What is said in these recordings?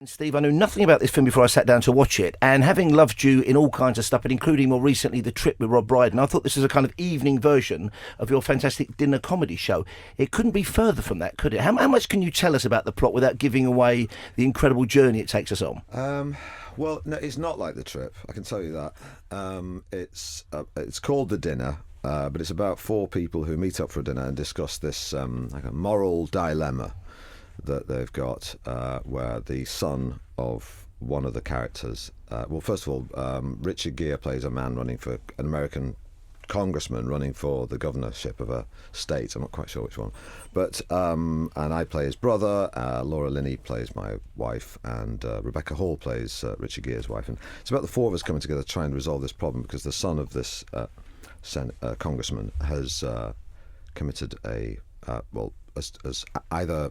Steve, I knew nothing about this film before I sat down to watch it, and having loved you in all kinds of stuff, but including more recently The Trip with Rob Brydon, I thought this was a kind of evening version of your fantastic dinner comedy show. It couldn't be further from that, could it? How much can you tell us about the plot without giving away the incredible journey it takes us on? Well, no, it's not like The Trip, I can tell you that. It's called The Dinner, but it's about four people who meet up for a dinner and discuss this like a moral dilemma that they've got, where the son of one of the characters, well, first of all, Richard Gere plays a man running for an American congressman running for the governorship of a state. I'm not quite sure which one, but and I play his brother. Laurel plays my wife, and Rebecca Hall plays Richard Gere's wife. And it's about the four of us coming together trying to resolve this problem, because the son of this congressman has committed a as either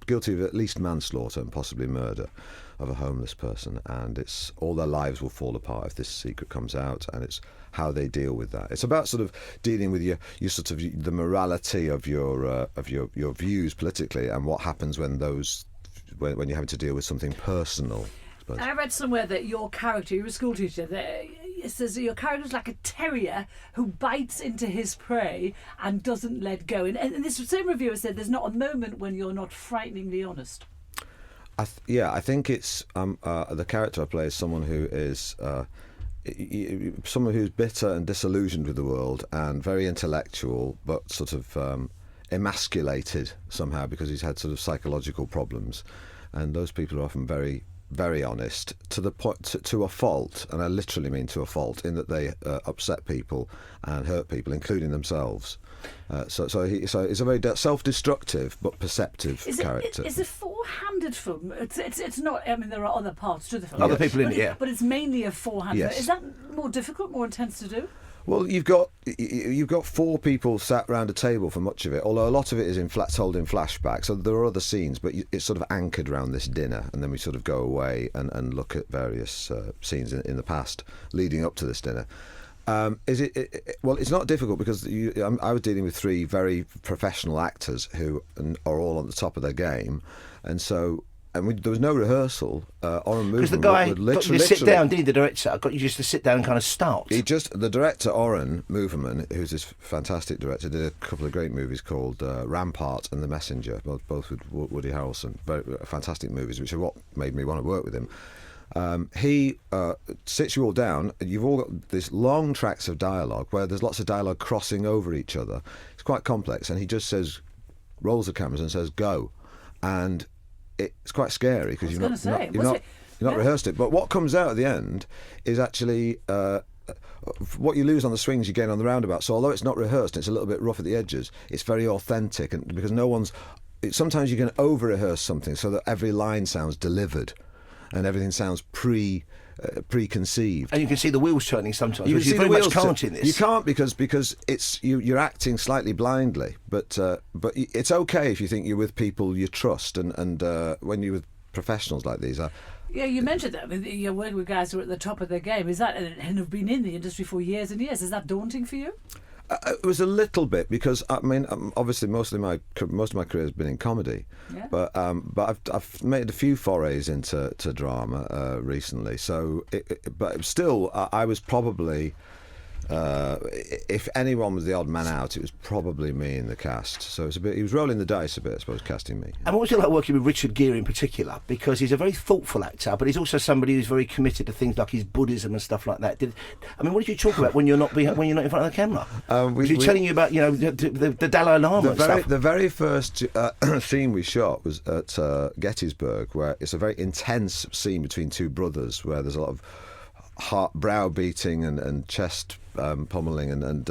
guilty of at least manslaughter and possibly murder of a homeless person, and it's all their lives will fall apart if this secret comes out, and it's how they deal with that. It's about sort of dealing with your sort of the morality of your views politically, and what happens when when you're having to deal with something personal. I read somewhere that your character, you're a school teacher, it says that your character's like a terrier who bites into his prey and doesn't let go. And this same reviewer said there's not a moment when you're not frighteningly honest. I think it's the character I play is someone who is someone who's bitter and disillusioned with the world and very intellectual, but sort of emasculated somehow because he's had sort of psychological problems, and those people are often very, very honest to the point, to a fault, and I literally mean to a fault, in that they upset people and hurt people, including themselves. So it's a very self-destructive but perceptive character. It's a four-handed film. It's not. I mean, there are other parts to the film. Other people in it, yeah. But it's mainly a four-handed. Yes. Is that more difficult, more intense to do? Well, you've got four people sat round a table for much of it, although a lot of it is told in flashback. So there are other scenes, but it's sort of anchored around this dinner, and then we sort of go away and look at various scenes in the past leading up to this dinner. Well, it's not difficult because I was dealing with three very professional actors who are all on the top of their game, and so. And there was no rehearsal. Because the guy got you to sit down, didn't he, the director? Got you just to sit down and kind of start. The director, Oren Moverman, who's this fantastic director, did a couple of great movies called Rampart and The Messenger, both with Woody Harrelson. Very fantastic movies, which are what made me want to work with him. He sits you all down, and you've all got this long tracks of dialogue where there's lots of dialogue crossing over each other. It's quite complex, and he just rolls the cameras and says, go. And it's quite scary because you've not rehearsed it. But what comes out at the end is actually what you lose on the swings you gain on the roundabout. So although it's not rehearsed, it's a little bit rough at the edges. It's very authentic, and because sometimes you can over-rehearse something so that every line sounds delivered and everything sounds preconceived. And you can see the wheels turning sometimes, which you very much can't in this. You can't because it's you're acting slightly blindly, but it's okay if you think you're with people you trust, and when you're with professionals like these. Yeah, you mentioned that. I mean, you're working with guys who are at the top of their game. Is that, and have been in the industry for years and years, is that daunting for you? It was a little bit because I mean, obviously most of my career has been in comedy, yeah. But I've made a few forays into drama recently. So, but still, I was probably. If anyone was the odd man out, it was probably me in the cast. So it's he was rolling the dice a bit, I suppose, casting me. And what was it like working with Richard Gere in particular? Because he's a very thoughtful actor, but he's also somebody who's very committed to things like his Buddhism and stuff like that. What did you talk about when you're not in front of the camera? Was he telling you about the Dalai Lama and stuff? The very first scene we shot was at Gettysburg, where it's a very intense scene between two brothers, where there's a lot of brow beating and chest pummeling and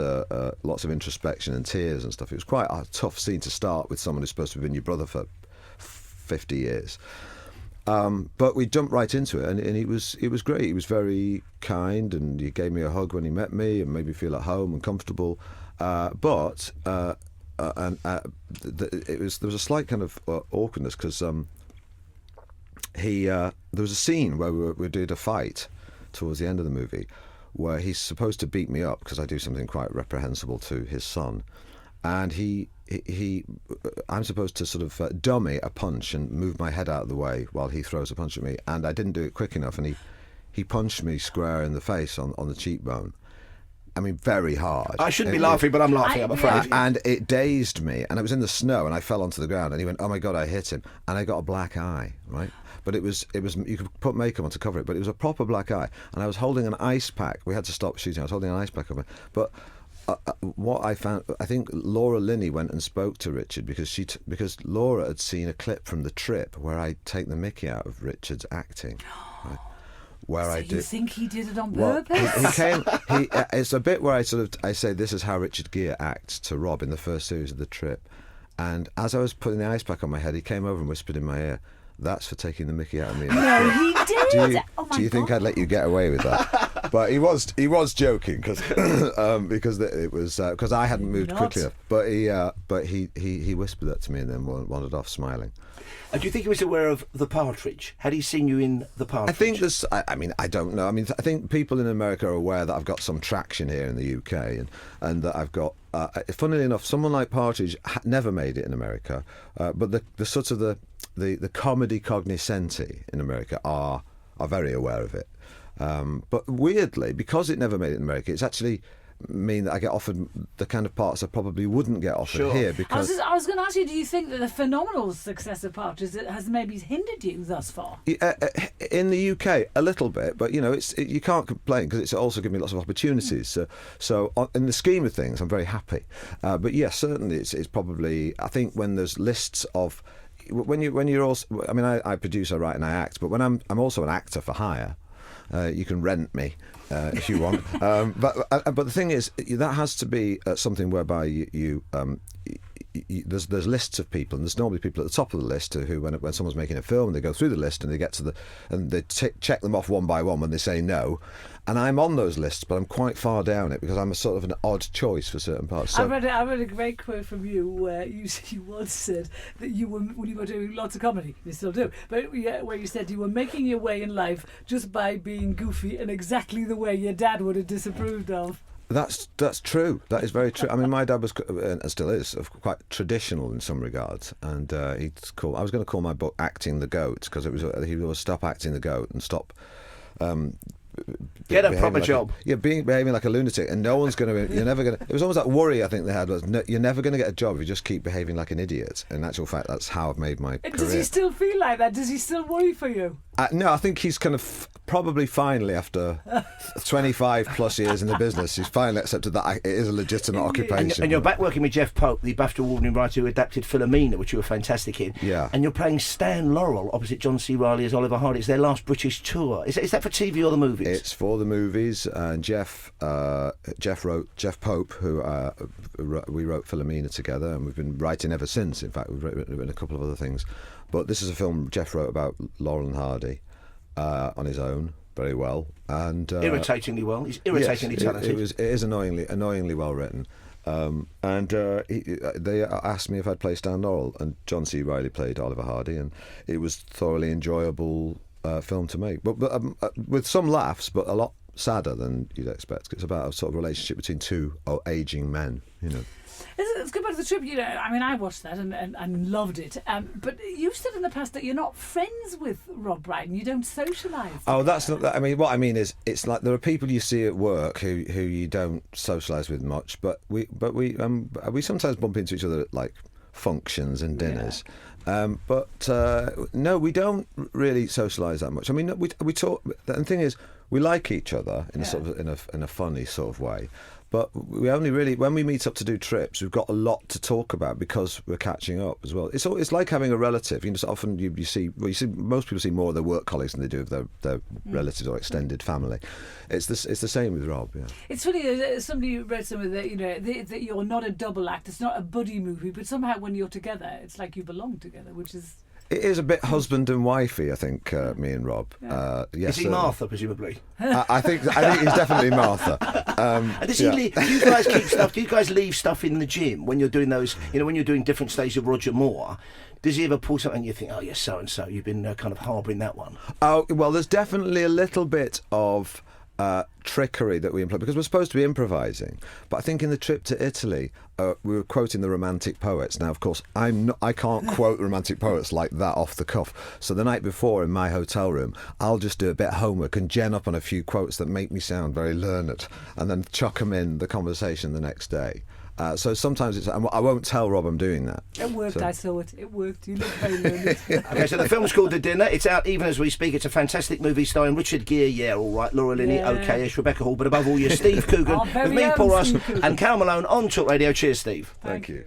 lots of introspection and tears and stuff. It was quite a tough scene to start with someone who's supposed to have been your brother for 50 years. But we jumped right into it, and it was great. He was very kind, and he gave me a hug when he met me and made me feel at home and comfortable. There was a slight kind of awkwardness because there was a scene where we did a fight towards the end of the movie where he's supposed to beat me up because I do something quite reprehensible to his son, and he I'm supposed to sort of dummy a punch and move my head out of the way while he throws a punch at me, and I didn't do it quick enough, and he punched me square in the face on the cheekbone. I mean, very hard. I shouldn't be laughing, but I'm laughing, I'm afraid. And it dazed me, and it was in the snow, and I fell onto the ground, and he went, "Oh my God, I hit him," and I got a black eye, right? But it was you could put makeup on to cover it, but it was a proper black eye, and I was holding an ice pack. We had to stop shooting. I was holding an ice pack over, but. What I found, I think Laura Linney went and spoke to Richard because Laura had seen a clip from The Trip where I take the mickey out of Richard's acting. Right? Where so I you think he did it on purpose? He came. It's a bit where I say this is how Richard Gere acts to Rob in the first series of The Trip, and as I was putting the ice pack on my head, he came over and whispered in my ear, "That's for taking the mickey out of me." No, he did. Do you think I'd let you get away with that? But he was joking because it was because I hadn't moved quickly enough. But he whispered that to me and then wandered off smiling. Do you think he was aware of The Partridge? Had he seen you in The Partridge? I think there's. I mean, I don't know. I mean, I think people in America are aware that I've got some traction here in the UK, and that I've got. Funnily enough, someone like Partridge never made it in America, but the sort of the comedy cognoscenti in America are very aware of it. But weirdly, because it never made it in America, it's actually mean that I get offered the kind of parts I probably wouldn't get offered here. Because I was going to ask you, do you think that the phenomenal success of Partridge has maybe hindered you thus far? In the UK, a little bit, but you can't complain because it's also given me lots of opportunities. So in the scheme of things, I'm very happy. But yes, certainly it's probably. I think when there's lists of. When you're also, I mean, I produce, I write, and I act. But when I'm also an actor for hire. You can rent me if you want. But the thing is, that has to be something whereby there's lists of people, and there's normally people at the top of the list who, when someone's making a film, they go through the list and they get to they check them off one by one when they say no. And I'm on those lists, but I'm quite far down it because I'm a sort of an odd choice for certain parts. So, I read a great quote from you where you once said that when you were doing lots of comedy, you still do, but where you said you were making your way in life just by being goofy in exactly the way your dad would have disapproved of. That's true. That is very true. I mean, my dad was, and still is, quite traditional in some regards. And I was going to call my book "Acting the Goat" because he was stop acting the goat and stop. Get a proper job. Behaving like a lunatic, and no one's going to. You're never going to. It was almost that worry I think they had was you're never going to get a job if you just keep behaving like an idiot. In actual fact, that's how I've made my career. Does he still feel like that? Does he still worry for you? No, I think he's kind of probably finally, after 25 plus years in the business, he's finally accepted that it is a legitimate occupation. And you're back working with Jeff Pope, the BAFTA award-winning writer who adapted Philomena, which you were fantastic in. Yeah. And you're playing Stan Laurel opposite John C. Reilly as Oliver Hardy. It's their last British tour. Is that for TV or the movies? It's for the movies. And Jeff Pope, who we wrote Philomena together, and we've been writing ever since. In fact, we've written a couple of other things. But this is a film Jeff wrote about Laurel and Hardy on his own, very well, and irritatingly well. He's irritatingly talented. It is annoyingly well written. They asked me if I'd play Stan Laurel, and John C. Reilly played Oliver Hardy, and it was thoroughly enjoyable film to make, but with some laughs, but a lot sadder than you'd expect. It's about a sort of relationship between two ageing men, Let's go back to The Trip. I mean, I watched that and loved it. But you've said in the past that you're not friends with Rob Brydon. You don't socialise. Oh, that's not that. I mean, what I mean is, it's like there are people you see at work who you don't socialise with much, but we sometimes bump into each other at like functions and dinners. Yeah. No, we don't really socialise that much. I mean, we talk. And the thing is, we like each other in a sort of in a funny sort of way. But we only really, when we meet up to do trips, we've got a lot to talk about because we're catching up as well. It's like having a relative. So often you see most people see more of their work colleagues than they do of their relatives or extended family. It's the same with Rob. Yeah. It's funny. Somebody wrote somewhere that that you're not a double act. It's not a buddy movie, but somehow when you're together, it's like you belong together, which is. It is a bit husband and wifey, I think, me and Rob. Yeah. Yes, is he Martha, presumably? I think he's definitely Martha. And does he leave, do you guys keep stuff? Do you guys leave stuff in the gym when you're doing those? When you're doing different stages of Roger Moore? Does he ever pull something and you think, oh, yes, so and so, you've been kind of harbouring that one? Oh well, there's definitely a little bit of. trickery that we employ, because we're supposed to be improvising. But I think in the trip to Italy, we were quoting the Romantic poets. Now, of course, I can't quote Romantic poets like that off the cuff. So the night before in my hotel room, I'll just do a bit of homework and gen up on a few quotes that make me sound very learned, and then chuck them in the conversation the next day. So sometimes I won't tell Rob I'm doing that. It worked, I saw it. It worked. You look very learned. Okay, so the film's called The Dinner. It's out even as we speak. It's a fantastic movie starring Richard Gere, yeah, all right, Laurel, okay-ish, Rebecca Hall, but above all, you're Steve Coogan, Our very with me, own Paul Russ, Steve Coogan. and Carole Malone on talkRADIO. Cheers, Steve. Thank you.